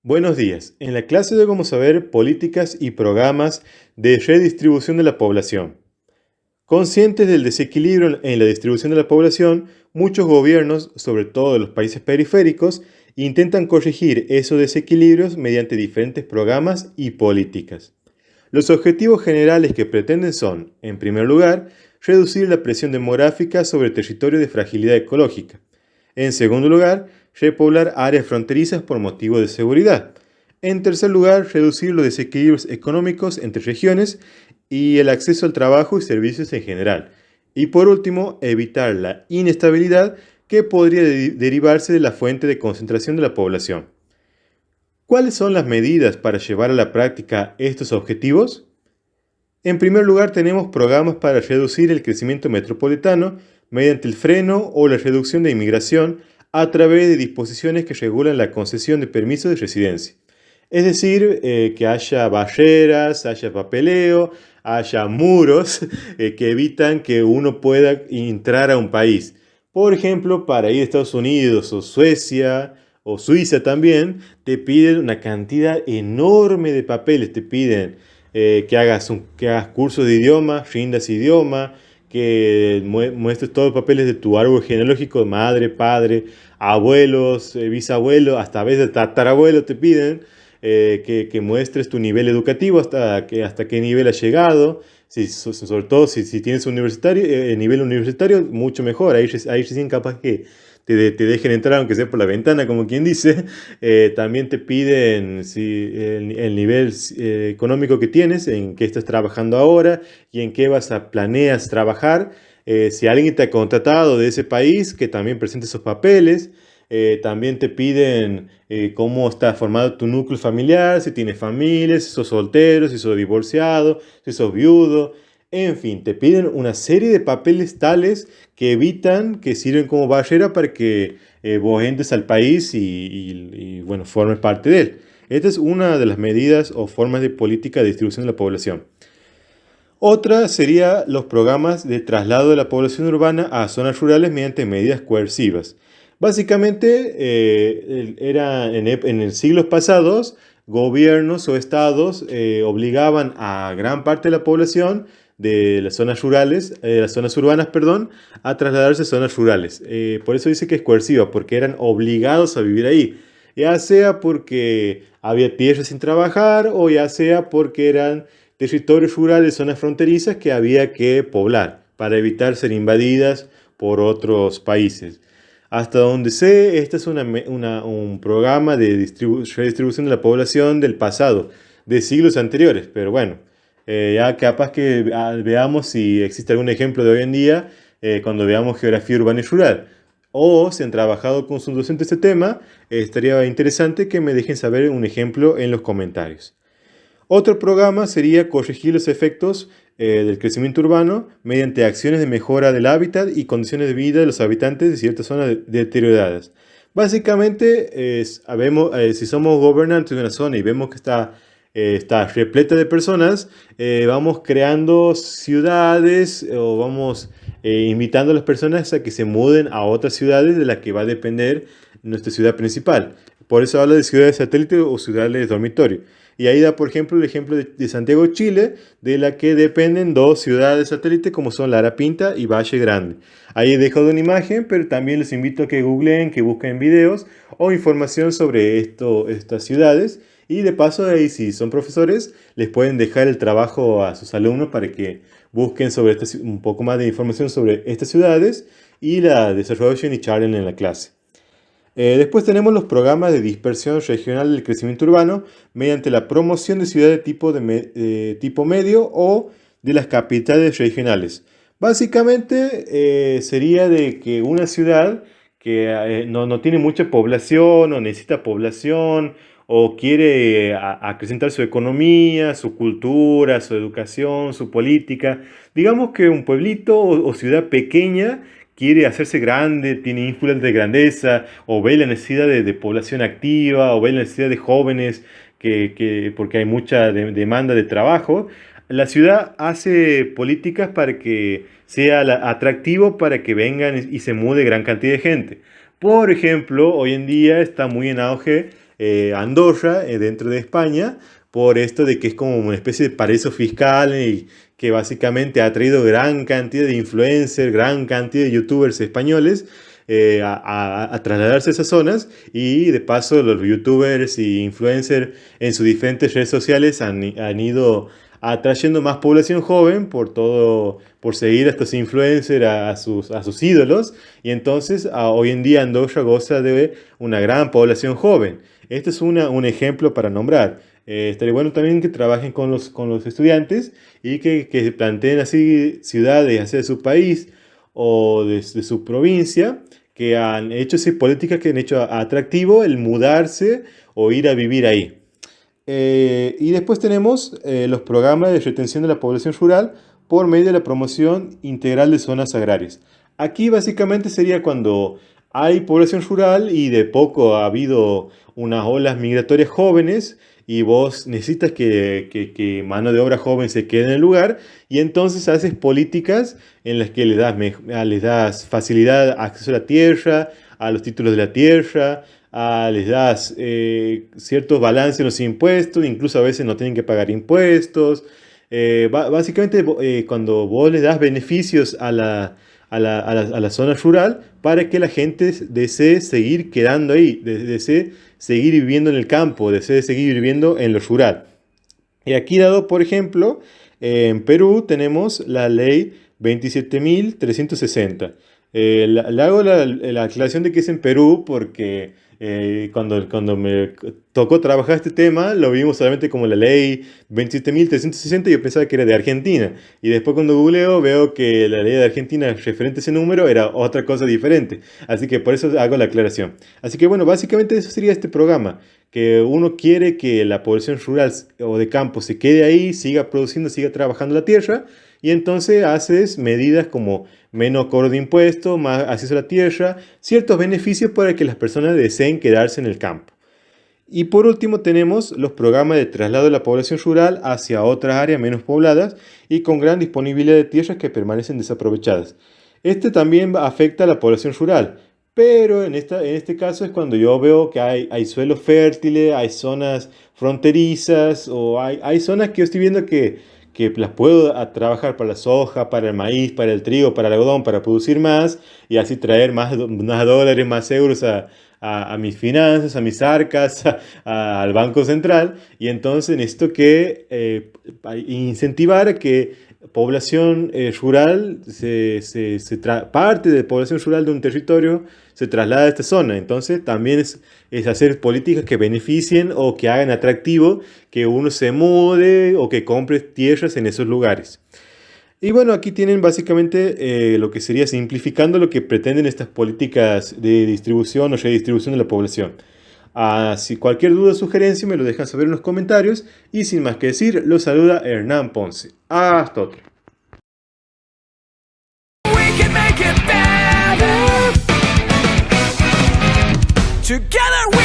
Buenos días. En la clase de hoy vamos a ver políticas y programas de redistribución de la población. Conscientes del desequilibrio en la distribución de la población, muchos gobiernos, sobre todo de los países periféricos, intentan corregir esos desequilibrios mediante diferentes programas y políticas. Los objetivos generales que pretenden son, en primer lugar, reducir la presión demográfica sobre territorios de fragilidad ecológica. En segundo lugar, repoblar áreas fronterizas por motivos de seguridad. En tercer lugar, reducir los desequilibrios económicos entre regiones y el acceso al trabajo y servicios en general. Y por último, evitar la inestabilidad que podría derivarse de la fuente de concentración de la población. ¿Cuáles son las medidas para llevar a la práctica estos objetivos? En primer lugar, tenemos programas para reducir el crecimiento metropolitano mediante el freno o la reducción de inmigración a través de disposiciones que regulan la concesión de permisos de residencia. Es decir, que haya barreras, haya papeleo, haya muros que evitan que uno pueda entrar a un país. Por ejemplo, para ir a Estados Unidos o Suecia o Suiza también, te piden una cantidad enorme de papeles. Te piden que hagas cursos de idioma, rindas idioma, que muestres todos los papeles de tu árbol genealógico, madre, padre, abuelos, bisabuelos, hasta a veces tatarabuelos te piden que muestres tu nivel educativo, hasta qué nivel has llegado. Sobre todo si tienes nivel universitario, mucho mejor. Ahí recién capaz que te dejen entrar, aunque sea por la ventana, como quien dice. También te piden el nivel económico que tienes, en qué estás trabajando ahora y en qué planeas trabajar. Si alguien te ha contratado de ese país, que también presente esos papeles. También te piden cómo está formado tu núcleo familiar, si tienes familia, si sos soltero, si sos divorciado, si sos viudo. En fin, te piden una serie de papeles tales que sirven como barrera para que vos entres al país bueno, formes parte de él. Esta es una de las medidas o formas de política de distribución de la población. Otra sería los programas de traslado de la población urbana a zonas rurales mediante medidas coercivas. Básicamente, en siglos pasados, gobiernos o estados obligaban a gran parte de la población de las zonas rurales, las zonas urbanas, perdón, a trasladarse a zonas rurales. Por eso dice que es coerciva, porque eran obligados a vivir ahí. Ya sea porque había tierra sin trabajar o ya sea porque eran territorios rurales, zonas fronterizas que había que poblar para evitar ser invadidas por otros países. Hasta donde sé, este es un programa de redistribución de la población del pasado, de siglos anteriores, pero bueno, ya capaz que veamos si existe algún ejemplo de hoy en día cuando veamos geografía urbana y rural. O si han trabajado con sus docentes este tema, estaría interesante que me dejen saber un ejemplo en los comentarios. Otro programa sería corregir los efectos del crecimiento urbano mediante acciones de mejora del hábitat y condiciones de vida de los habitantes de ciertas zonas deterioradas. Básicamente, si somos gobernantes de una zona y vemos que está repleta de personas, vamos creando ciudades o vamos invitando a las personas a que se muden a otras ciudades de las que va a depender nuestra ciudad principal. Por eso habla de ciudades satélite o ciudades dormitorio. Y ahí da, por ejemplo, el ejemplo de Santiago, Chile, de la que dependen dos ciudades satélite como son Lara Pinta y Valle Grande. Ahí dejo una imagen, pero también les invito a que googleen, que busquen videos o información sobre estas ciudades. Y de paso, ahí si son profesores, les pueden dejar el trabajo a sus alumnos para que busquen un poco más de información sobre estas ciudades y la desarrollen y charlen en la clase. Después tenemos los programas de dispersión regional del crecimiento urbano mediante la promoción de ciudades de tipo medio o de las capitales regionales. Básicamente sería de que una ciudad que no tiene mucha población o necesita población o quiere acrecentar su economía, su cultura, su educación, su política. Digamos que un pueblito o ciudad pequeña quiere hacerse grande, tiene ínfulas de grandeza, o ve la necesidad de población activa, o ve la necesidad de jóvenes, porque hay mucha demanda de trabajo, la ciudad hace políticas para que sea atractivo para que vengan y se mude gran cantidad de gente. Por ejemplo, hoy en día está muy en auge Andorra, dentro de España, por esto de que es como una especie de paraíso fiscal y que básicamente ha traído gran cantidad de influencers, gran cantidad de youtubers españoles a trasladarse a esas zonas, y de paso los youtubers y influencers en sus diferentes redes sociales han ido atrayendo más población joven por seguir a estos influencers, a sus ídolos, y entonces hoy en día Andorra goza de una gran población joven. Este es un ejemplo para nombrar. Estaría bueno también que trabajen con los estudiantes y que planteen así ciudades, ya sea de su país o de su provincia, que han hecho así políticas que han hecho atractivo el mudarse o ir a vivir ahí. Y después tenemos los programas de retención de la población rural por medio de la promoción integral de zonas agrarias. Aquí básicamente sería cuando hay población rural y de poco ha habido unas olas migratorias jóvenes y vos necesitas que mano de obra joven se quede en el lugar, y entonces haces políticas en las que les das facilidad, acceso a la tierra, a los títulos de la tierra, les das ciertos balances en los impuestos, incluso a veces no tienen que pagar impuestos. Básicamente, cuando vos le das beneficios a la zona rural para que la gente desee seguir quedando ahí, desee seguir viviendo en el campo, desee seguir viviendo en lo rural. Y aquí dado, por ejemplo, en Perú tenemos la ley 27.360. Le hago la aclaración de que es en Perú porque cuando me tocó trabajar este tema, lo vimos solamente como la ley 27.360 y yo pensaba que era de Argentina. Y después cuando googleo veo que la ley de Argentina referente a ese número era otra cosa diferente. Así que por eso hago la aclaración. Así que bueno, básicamente eso sería este programa. Que uno quiere que la población rural o de campo se quede ahí, siga produciendo, siga trabajando la tierra, y entonces haces medidas como menos cobro de impuestos, más acceso a la tierra, ciertos beneficios para que las personas deseen quedarse en el campo. Y por último tenemos los programas de traslado de la población rural hacia otras áreas menos pobladas y con gran disponibilidad de tierras que permanecen desaprovechadas. Este también afecta a la población rural, pero en este caso es cuando yo veo que hay suelos fértiles, hay zonas fronterizas o hay zonas que yo estoy viendo que las puedo trabajar para la soja, para el maíz, para el trigo, para el algodón, para producir más y así traer más dólares, más euros a mis finanzas, a mis arcas, al Banco Central. Y entonces necesito incentivar a que población rural, parte de población rural de un territorio se traslada a esta zona. Entonces también es hacer políticas que beneficien o que hagan atractivo que uno se mude o que compre tierras en esos lugares. Y bueno, aquí tienen básicamente lo que sería simplificando lo que pretenden estas políticas de distribución o redistribución de la población. Si cualquier duda o sugerencia me lo dejan saber en los comentarios, y sin más que decir, los saluda Hernán Ponce. Hasta otro. Together we